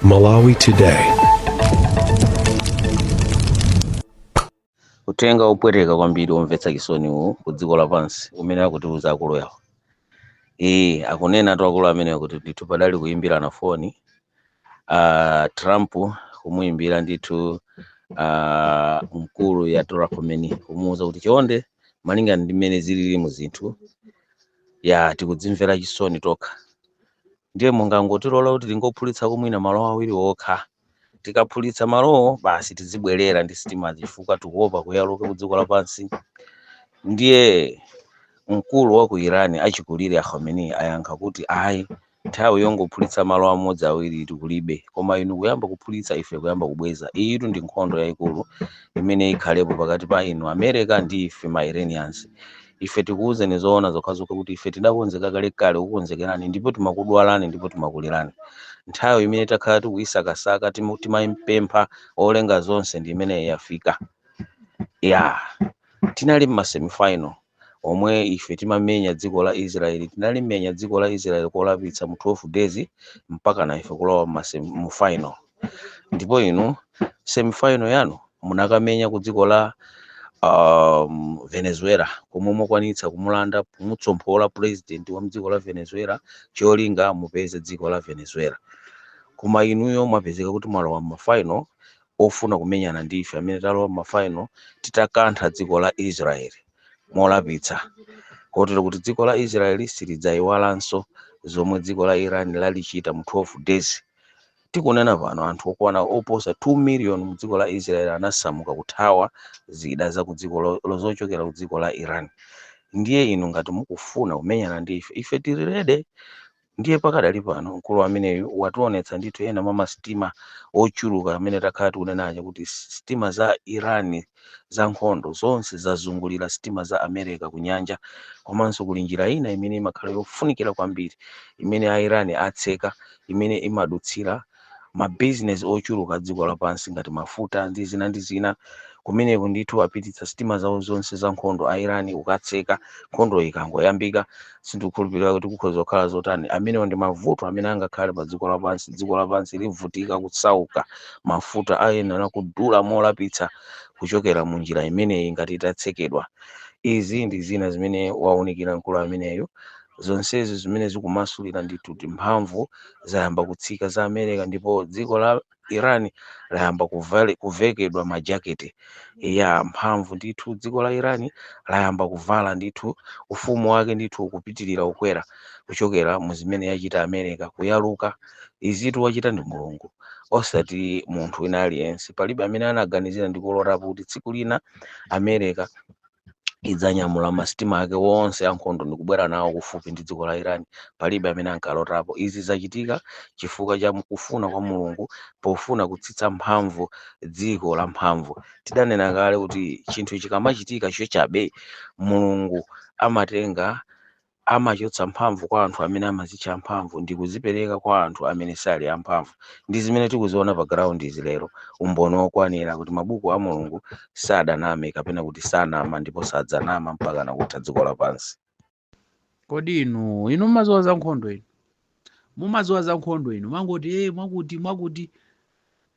Malawi Today. Utenga upweteka kwambiri omvetsa chisoni uwu ku dziko lapansi umene akutiuza akulu yawo. Akunena akulu amenewa kuti ndithu padali kuyimbirana foni Trump kumuyimbira ndithu mkulu ya Tora Khomeini kumuuza kuti chonde malingana ndi mmene zilili mu zinthu tikudzimvera chisoni tokha. Ndiye mungangotilola kuti tingophulitsa kumwina malo awiri okha. Tikaphulitsa malowo basi tizibwerera ndi sitima chifukwa tikuopa kuyaluka ku dziko lapansi. Ndiye mkulu wa ku Iran achikulire Khomeini ayankha kuti ayi nthawi yongophulitsa malo amodzi awiri tikulibe, koma inu kuyamba kuphulitsa ife kuyamba kubweza. Iyitu ndi nkhondo yayikulu imene ikhalepo pakati pa inu America ndi ife ma Iranians. Ife tikuwuzeni zoona zokhazokha kuti ife tidakonzeka kalekale kukonzekerani ndipo timakudwalani ndipo timakulirani. Nthawi imene takhala tikuyisakasaka timayipempha olenga zonse ndi imene yafika. Tinali ma semifinal omwe ife timamenya dziko la Israel, tinalimenya dziko la Israel kolapitsa mu 12 days mpaka na ife kulowa mu final. Ndipo inu semifinal yanu munakamenya ku dziko la Venezuela komwe mukwanitsa kumulanda kumutsomphola president wa mdziko la Venezuela cholinga mupeze dziko la Venezuela. Koma inuyo mwapezeka kuti mwalowa mu final ofuna kumenyana ndi ife amene talowa mu final titakantha dziko la Israel molapitsa. Kotero kuti dziko la Israel silidzayiwalanso zomwe dziko la Iran lalichita mu 12 days. Tikunena pano anthu okwana oposa 2 million mu dziko la Israel anasamuka kuthawa zida za ku dziko lozochokera ku dziko la Iran. Ndiye inu ngati mukufuna kumenyana ndi ife tili ready. Ndiye pakadali pano mkulu ameneyu wationetsa ndithu ena mwa masitima ochuluka amene takhala tikunenaje kuti sitima za Iran za nkhondo zonse zazungulira sitima za America ku nyanja, komanso kuli njira ina imene imakhala yofunikira kwambiri imene a Iran atseka imene imadutsira ma business ochuluka dziko lapansi ngati mafuta ndi zina kumeneko ndithu apititsa sitima zawo zonse za nkhondo a Iran ukatseka nkhondo ikangoyambika. Sindikukhulupirira kuti kukhoza kukhala zotani amenewo ndi mavuto amene angakhale pa dziko lapansi livutika kusauka mafuta ayenera kudula molapitsa kuchokera mu njira imeneyi ngati itatsekedwa. Izi ndi zina zimene waunikira mkulu ameneyo. Zonsezi zimene zikumasulira ndithu mphamvu zayamba kutsika za America ndipo dziko la Iran layamba kuvekedwa majaketi mphamvu ndithu. Dziko la Iran layamba kuvala ndithu ufumu wake ndithu ukupitirira ukwera kuchokera mu zimene yachita America kuyaluka. Izitu wachita ndi Mulungu osati munthu wina aliyense. Palibe amene anaganizira ndi kulotapo kuti tsiku lina America idzanyamula masitima ake wonse ankhondo ndikubwera nawo kufupi ndi dziko la Iran. Palibe amene ankalotapo. Izi zachitika chifukwa cha kufuna kwa Mulungu pofuna kutsitsa mphamvu dziko la mphamvu. Tidanena kale kuti chinthu chikamachitika chochabe Mulungu amachotsa mphamvu kwa anthu amene amazitcha mphamvu ndi kuzipereka kwa anthu amene sali amphamvu. Ndi zimene tikuziona pa ground izi lero, umboni wokwanira kuti mabuku a Mulungu sadaname kapena kuti sanama ndipo sadzanama mpaka nakutha dziko lapansi. Kodi inu mumadziwa za nkhondo inu? Mumadziwa za nkhondo inu mangoti mwakuti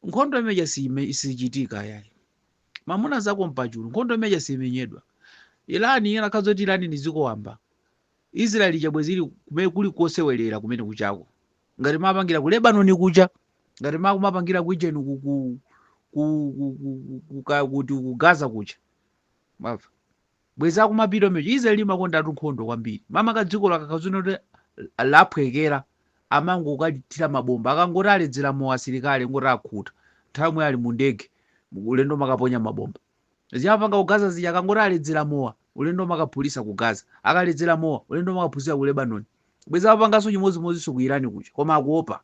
nkhondo imeja isichitika yayi. Mamuna zako mpachulu nkhondo imeja simenyedwa. Irani inakazoti Irani ndizikowamba. Israeli chabwezili kumene kuli kosewelera kumene kuchako. Ngati mapangira ku Lebanon kucha, ngati mapangira ku Israel ku Gaza kucha. Mava. Bweza kumapiro mejo Israeli makonda nkhondo kwambiri. Mama kadziko lakakazuna kuti laphwekera amango ukatira mabomba akangoti aledzera mu asilikali ngoti akhuta. Nthawi ali mu ndege ulendo makaponya mabomba. Ziyapanga ku Gaza zija akangoti aledzera mowa ulendo makaphulisa ku Gaza. Akaledzera mowa ulendo makaphulisa ku Lebanon. Bweza apanganso chimodzimodzinso ku Irani kucha koma akuopa.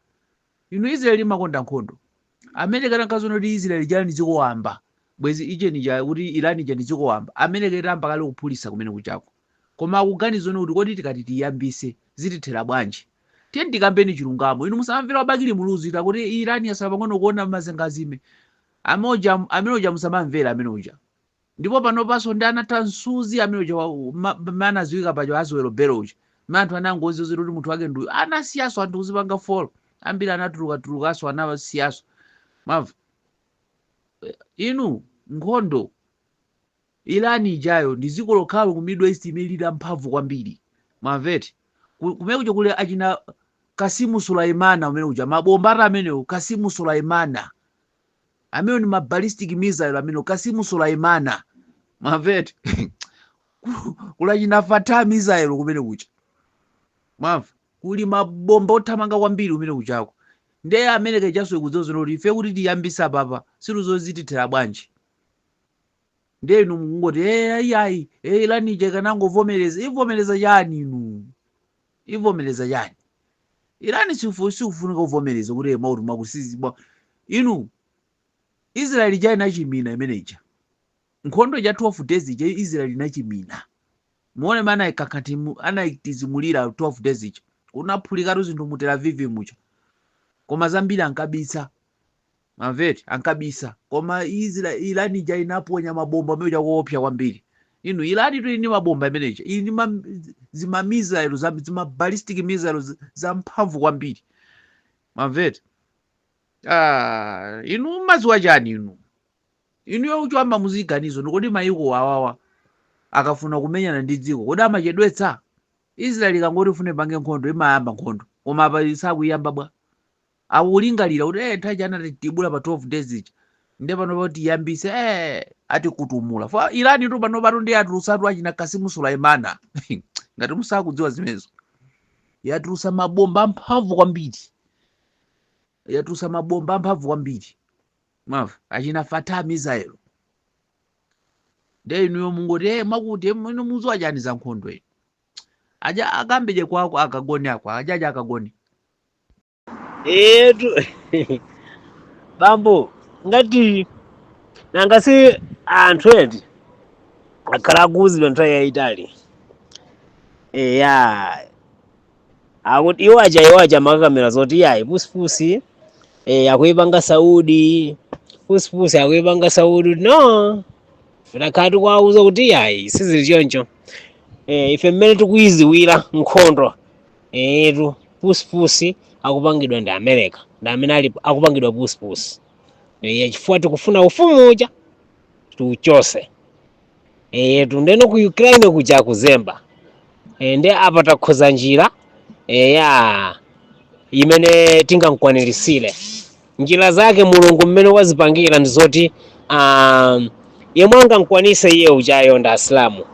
Inu Israeli makonda nkhondo. America nakazuna kuti Israeli jali ndizikowamba. Bwezi ije nija kuti Irani je ndizikowamba. America iramba kale kuphulisa kumene kuchako. Koma akuganizona kuti kodi tikati tiyambise zitithera bwanji. Tiye ndikambeni chilungamo. Inu musamvera wabakili muluzira kuti Irani yasapangano kuona mazengazime. Amenoja musamamvera amenoja. Ndipo pano paso ndi anatansuzi amenoja manaziwika pacho azwero beroja. Manthu anangozi kuti munthu wake nduyo anasiyaso anthu uzipanga folo. ambiri anatuluka anawasiyaso mava. Inu nkhondo Irani ijayo ndi dziko lokhalo ku Middle East imene ili mphamvu kwambiri mwamveti. Kumene kuja kule achina Kasimu Sulaimana umene uja mabomba ata amenewo Kasimu Sulaimana amene ni ballistic missile amene Kasimu Sulaimana mwamveti. Kula china Fatah missile kumene kuja mwamva, kuli mabomba othamanga kwambiri kumene kujako. Ndiye America ijaso ikudziwa kuti ife kuti tiyambisa papa siluzozitithira bwanji. Ndiye inu mungoti ayi Irani ija kanangovomereza. Ivomereza chani inu? Ivomereza chani? Irani sikufunika kuvomereza kuti mauti makusizibwa. Inu Israeli ija inachimina imene ija. Nkhondo ya 12 days ija Israeli inachimina. Muone mana ikakati anaitizimulira 12 days ija. Unaphulika zinthu mu Tel Aviv mucha. Koma zambiri ankabisa. Maveti ankabisa. Koma Irani ija inaponya mabomba amene kuopsa kwambiri. Inu Irani tu ini mabomba amene ija. Ini zima missile zima ballistic missile za mphamvu kwambiri. Maveti. Inu maziwa chani inu? Inu yokuchamba muziganizo ndikoti mayiko wawawa akafuna kumenyana ndi dziko kodi amachedwetsa. Israeli kangoti ufune pange nkhondo imayamba nkhondo koma apa sakuyamba bwa. Awulingalira kuti nthawi anatibula pa 12 days ija ndiye pano poti yambise ati kutumula. Fa Irani tu pano pato ndi atulusa achina Kasimu Sulaimana. Ngati musakudziwa zimenezo. Yatulusa mabomba mphamvu kwambiri. Yatulusa mabomba mphamvu kwambiri. Mwamva achina Fatah missile. Ndiye inu mungoti makuti inu muziwa chani za nkhondo iyi. Aja akambeje kwako akagoni ako ajaja akagoni. Bambo ngati nangasi anthu eti akhala kuuzidwa nthawi yayitali. Akuti iwaja makakamera zoti yayi pusipusi akuipanga Saudi pusipusi akuipanga Saudi no firakhati kwauza kuti yayi sizili choncho. Ife mmene tikuiziwira nkhondo tu pusipusi akupangidwa ndi America ndi amene akupangidwa pusipusi. Chifukwa tikufuna ufumu uja tiuchose. Tundeno ku Ukraine kuja kuzemba. Ndi apa takhoza njira imene tingamkwanirisire. Njira zake Mulungu mmene wazipangira ndi zoti yemwe angakwanise iye ujayo ndi Asilamu.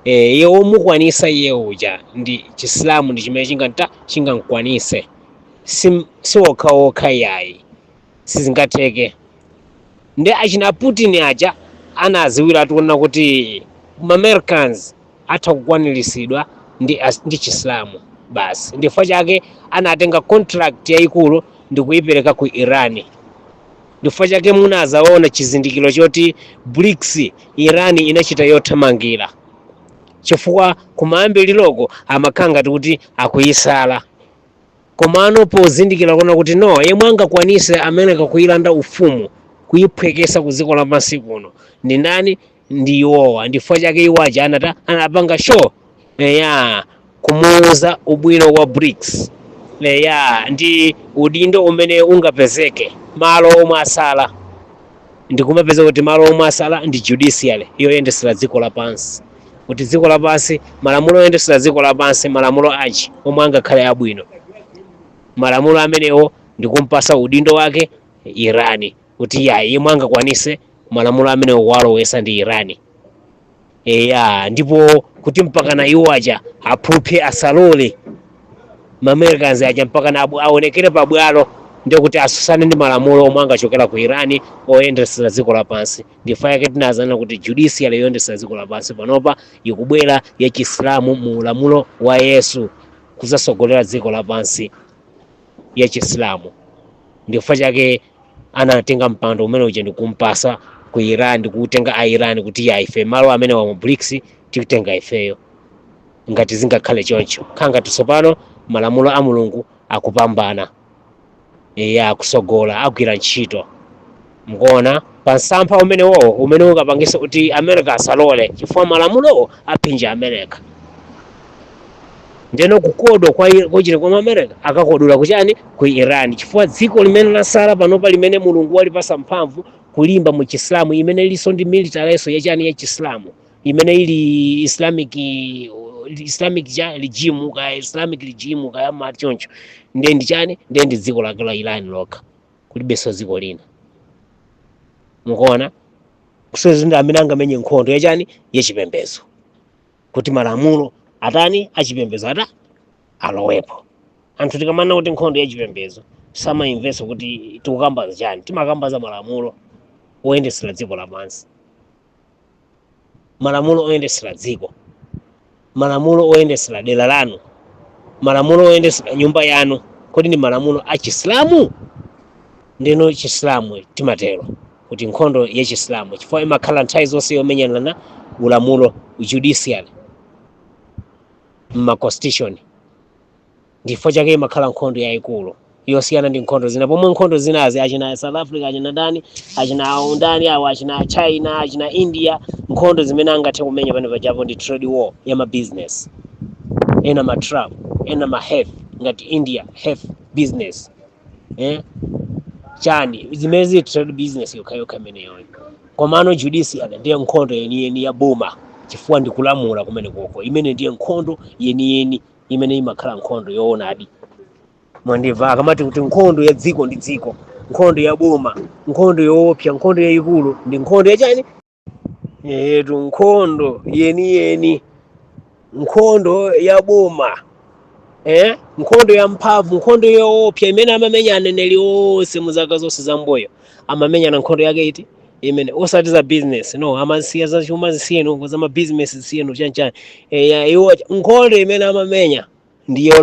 Yewo mukwanisa iye uja ndi Chisilamu ndi chimene chingamkwanise. Si okha yayi sizingatheke. Ndi achina Putin aja anaziwira tuona kuti Americans atha kukwaniritsidwa ndi Chisilamu basi. Ndifukwa chake anatenga contract yayikulu ndi kuyipereka ku Irani. Ndifukwa chake munazaona chizindikiro choti BRICS Irani inachita yothamangira. Chifukwa kumayambiriro amakhanga kuti akuyisala. Komano pozindikira kuona kuti no yemwe angakwanise America kuyilanda ufumu kuyiphwekesa ku dziko lapansi kuno ndi nani? Ndi iwowa. Ndifukwa chake iwaja anapanga show kumuuza ubwino wa BRICS. Ndi udindo umene ungapezeke malo omwe asala. Ndikumapeza kuti malo omwe asala ndi judiciary yoyendesera dziko lapansi. Kuti dziko lapansi malamulo oyendesera dziko lapansi malamulo achi omwe angakhale abwino. Malamulo amenewo ndikumpasa udindo wake Irani kuti yayi yemwe angakwanise malamulo amenewo walowesa ndi Irani. Ndipo kuti mpaka na iwo aja aphuphe asalole Americans aja mpaka na aonekere pabwalo ndi kuti asusane ndi malamulo omwe angachokera ku Irani oyendesera dziko lapansi. Ndifukwa yake tinazana kuti judiciary yoyendesera dziko lapansi panopa ikubwera ya Chisilamu mu ulamulo wa Yesu kuzasogolera dziko lapansi ya Chisilamu. Ndifukwa chake anatenga mpando umene uja ndikumpasa ku Iran ndikutenga a Iran kuti ya ife malo amene wa BRICS tikutenga ifeyo ngati zingakhale choncho. Khanga tsopano malamulo a Mulungu akupambana. Akusogola agwira ntchito. Mkuona pa msampha umene ungapangisa kuti America asalole chifukwa malamulo apinja America. ndeno kukodwa kwa kwa America akakodula kuchani ku Iran chifukwa dziko limene lasala panopa limene mulungu walipasa mphamvu kulimba mu Chiislamu imene iliso ndi military ya chani ya Chiislamu imene ili Islamic regime ka machoncho ndi chani ndi dziko la Iran lokha kulibeso dziko lina mukuona kusozi ndi amene angamenye nkhondo ya chani yachipembedzo kuti malamulo atani achipembedzo alowepo anthu tikamana kuti nkhondo yachipembedzo samaimveso kuti tikukambaza chani timakambaza malamulo oyendesera dziko lapansi malamulo oyendesera dziko malamulo oyendesera dera lanu malamulo oyendesera nyumba yanu kodi ni malamulo a Chiislamu ndeno Chiislamu timatero kuti nkhondo ya Chiislamu chifukwa imakhala nthawi zonse yomenyana ulamulo judicial ma constitution ndifo chake imakhala nkhondo yayikulu yosiyana ndi nkhondo zina pomwe nkhondo zinazi achina South Africa achina ndani achina undani awo achina China achina India nkhondo zimene angathe kumenya pano pajapo ndi trade war ya ma business ena ma trade ena ma health ngati India health business chani zimezi trade business yokhayoka imeneyo komano judicial ndiye nkhondo yeni ya boma chifukwa ndi kulamula kumene koko imene ndiye nkhondo yeni imene imakhala nkhondo yoonadi mwandiva akamati kuti nkhondo ya dziko ndi dziko nkhondo ya boma nkhondo yoopsa nkhondo yayikulu ndi nkhondo ya chani yetu nkhondo yeni nkhondo ya boma nkhondo ya mphamvu nkhondo yoopsa imene amamenya aneneri onse muzaka zonse zamboyo amamenya na nkhondo yake iti imene osati za business no amasiya za chuma zisiyeno za ma business zisiyeno chanchani iwo nkhondo imene amamenya ndiyo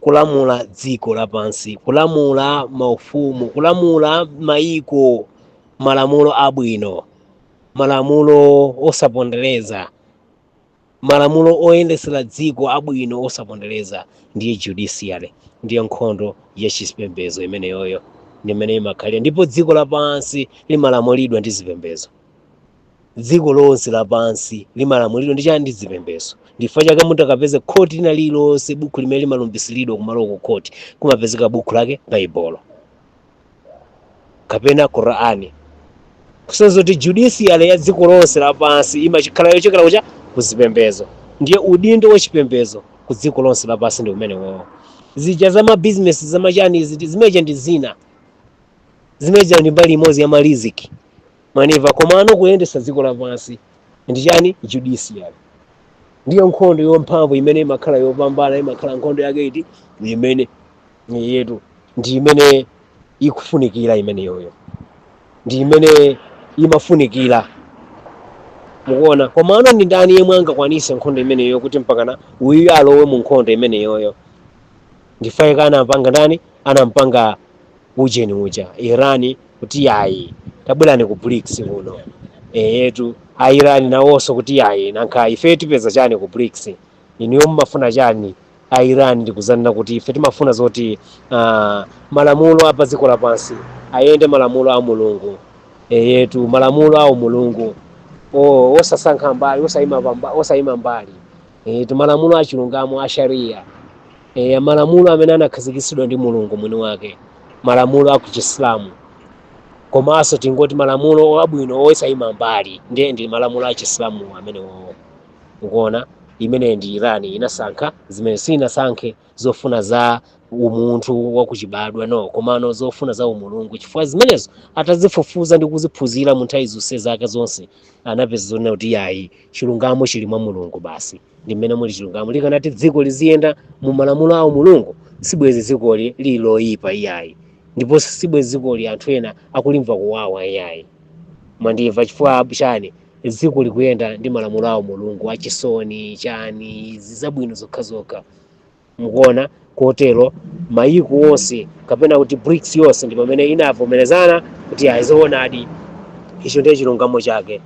kulamula dziko lapansi kulamula maufumu kulamula maiko malamulo abwino malamulo osapondereza malamulo oyendesera dziko abwino osapondereza ndiye judiciary ndiye nkhondo ya chipembedzo imene yoyo nimene imakhalira ndipo dziko lapansi limalamulidwa ndi zipembedzo dziko lonse lapansi limalamulidwa ndi chani ndi zipembedzo ndifo chake munthu akapeze khoti lina lilonse buku limene limalumbisilidwa kumaloko khoti kumapezeka buku lake Baibulo kapena Qur'ani kusenza kuti judiciary ya dziko lonse lapansi imachikhala yochokera kucha kuzipembedzo ndiye udindo wachipembedzo ku dziko lonse lapansi ndi umene wawo zija za ma business za machani zimeja ndi zina zimeja ndi mbali imodzi ya maliziki maniva komano kuyendesa dziko lapansi ndi chani judiciary ndiyo nkhondo yomphamvu imene imakhala yopambana imakhala nkhondo yake iti imene yetu ndi imene ikufunikira imene yoyo ndi imene imafunikira mukuona komano ndi ndani yemwe angakwanise nkhondo imene yoyo kuti mpakana uyu alowe mu nkhondo imene yoyo ndifaye kana ampanga ndani anampanga ujeni uja Irani kuti yayi tabwerani ku BRICS kuno yetu Irani nawonso kuti yayi nanka ife tipeza chani ku BRICS iniyo mmafuna chani Irani ndikuzanira kuti ife timafuna zoti malamulo apa dziko lapansi ayende malamulo a Mulungu yetu malamulo a Mulungu osasankha mbali osayima mbali yetu malamulo a chilungamo a sharia malamulo amene anakhazikitsidwa ndi Mulungu mwini wake malamulo a Chiislamu komanso tingoti malamulo abwino osayima mbali ndi malamulo a Chiislamu amene ukuona imene ndi Irani inasankha zimene sinasankhe zofuna za umunthu wakuchibadwa no komano zofuna za umulungu chifukwa zimenezo atazifufuza ndi kuziphunzira mu nthawi zonse zake zonse anapeza zona kuti yayi chilungamo chili mwa Mulungu basi ndi mmene muli chilungamo likanati dziko liziyenda mu malamulo a Mulungu sibwezi dziko liloyipa iyayi ndipo sibwezi dziko anthu ena akulimva kuwawa iyayi mwandimva chifukwa chani dziko likuyenda ndi malamulo a Mulungu achisoni chani zizabwino zokhazokha mukuona kotero maiko onse kapena kuti BRICS yonse ndi pamene inavomerezana kuti ayizoonadi icho ndiye chilungamo chake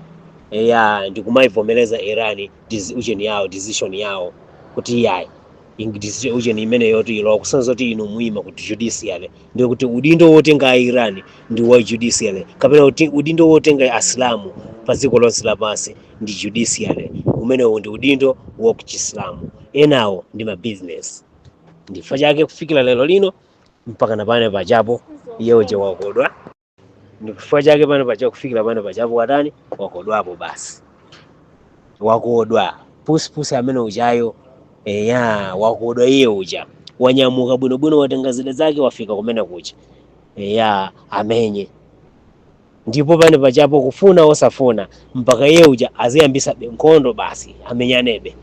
ndikumayivomereza Irani ujeni yawo decision yawo kuti yayi ujeni imene yoti ilo kusanza kuti inu muima kuti judiciary ndiyo kuti udindo wotenga Irani ndi wa judiciary kapena udindo wotenga Islamu pa dziko lonse lapansi ndi judiciary umene ndi udindo wa Chiislamu enawo ndi ma business. Ndifukwa chake kufikira lero lino mpaka na pano pachapo iye uja wakodwa. Ndifukwa chake pano pachapo kufikira pano pachapo watani wakodwapo basi. Wakodwa pusi amene ujayo eya wakodwa iye uja wanyamuka bwinobwino watenga zida zake wafika kumene kuja eya amenye. Ndipo pano pachapo kufuna osafuna mpaka iye uja aziyambisa nkhondo basi amenyanebe.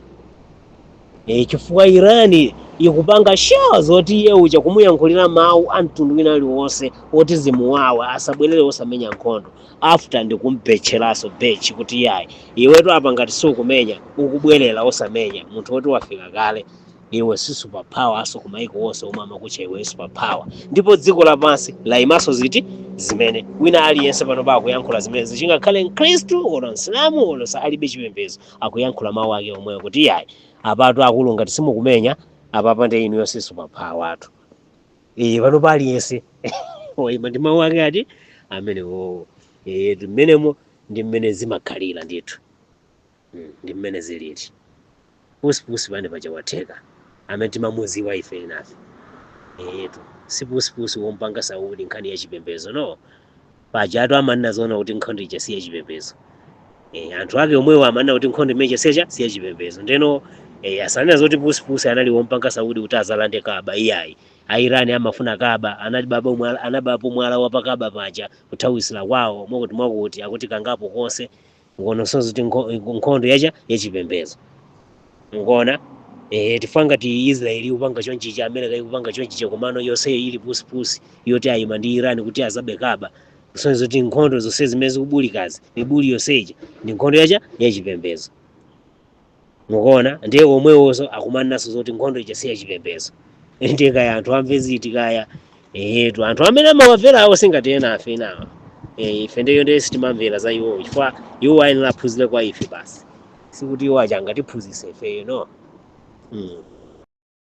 Chifukwa Irani ikupanga show zoti iye uja kumuyankhulira mawu a mtundu wina aliwonse oti zimuwawa asabwerere osamenya nkhondo after ndikumpetcheraso bechi kuti yayi iwetu apa ngati sukumenya ukubwerera osamenya munthu woti wafika kale iwe si super power aso kumaiko wonse omwe amakucha iwe super power. Ndipo dziko lapansi laimaso ziti zimene wina aliyense pano akuyankhula zimene zingakhale Mkhristu olo Msilamu olo alibe chipembedzo akuyankhula mawu ake omweyo kuti yayi apatu akulu ngati simukumenya apapa ndi inu yonse super power atu pano pa aliyense oyima ndi mawu ake ati amene mmenemo ndi mmene zimakhalira ndithu ndi mmene zilili. Pusi pano pachawatheka amene timamuziwa ife inafe si pusi wompanga Saudi nkhani ya chipembedzo no pajatu amanena zona kuti nkhondo ija si ya chipembedzo. Anthu ake omwewo amanena kuti nkhondo imeneja si ya chipembedzo ndeno asanena zoti pusi anali wompanga Saudi kuti azalande Kaaba iyayi. Airani amafuna Kaaba anabapo mwala wa pakaba paja kuthawisira kwawo mwakuti akuti kangapo konse ngono zoti nkhondo yacha yachipembedzo ngona tifanga ngati Israeli upanga chonchi cha America ikupanga chonchi cha komano yonse ili pusi yoti ayima ndi Irani kuti azabe Kaaba kusonyeza kuti nkhondo zonse zimene zikubulikazi mibuli yonseja ndi nkhondo yacha yachipembedzo. Mukuona ndiye omwewoso akumananso zoti nkhondo ija si yachipembedzo. Ndiye kaya anthu amve ziti kaya anthu amene amawamvera awo singati ena afe inawa ife ndiye sitimamvera za iwo chifukwa iwo ayenera aphunzire kwa ife basi sikuti iwo aja angatiphunzitse ifeyo no.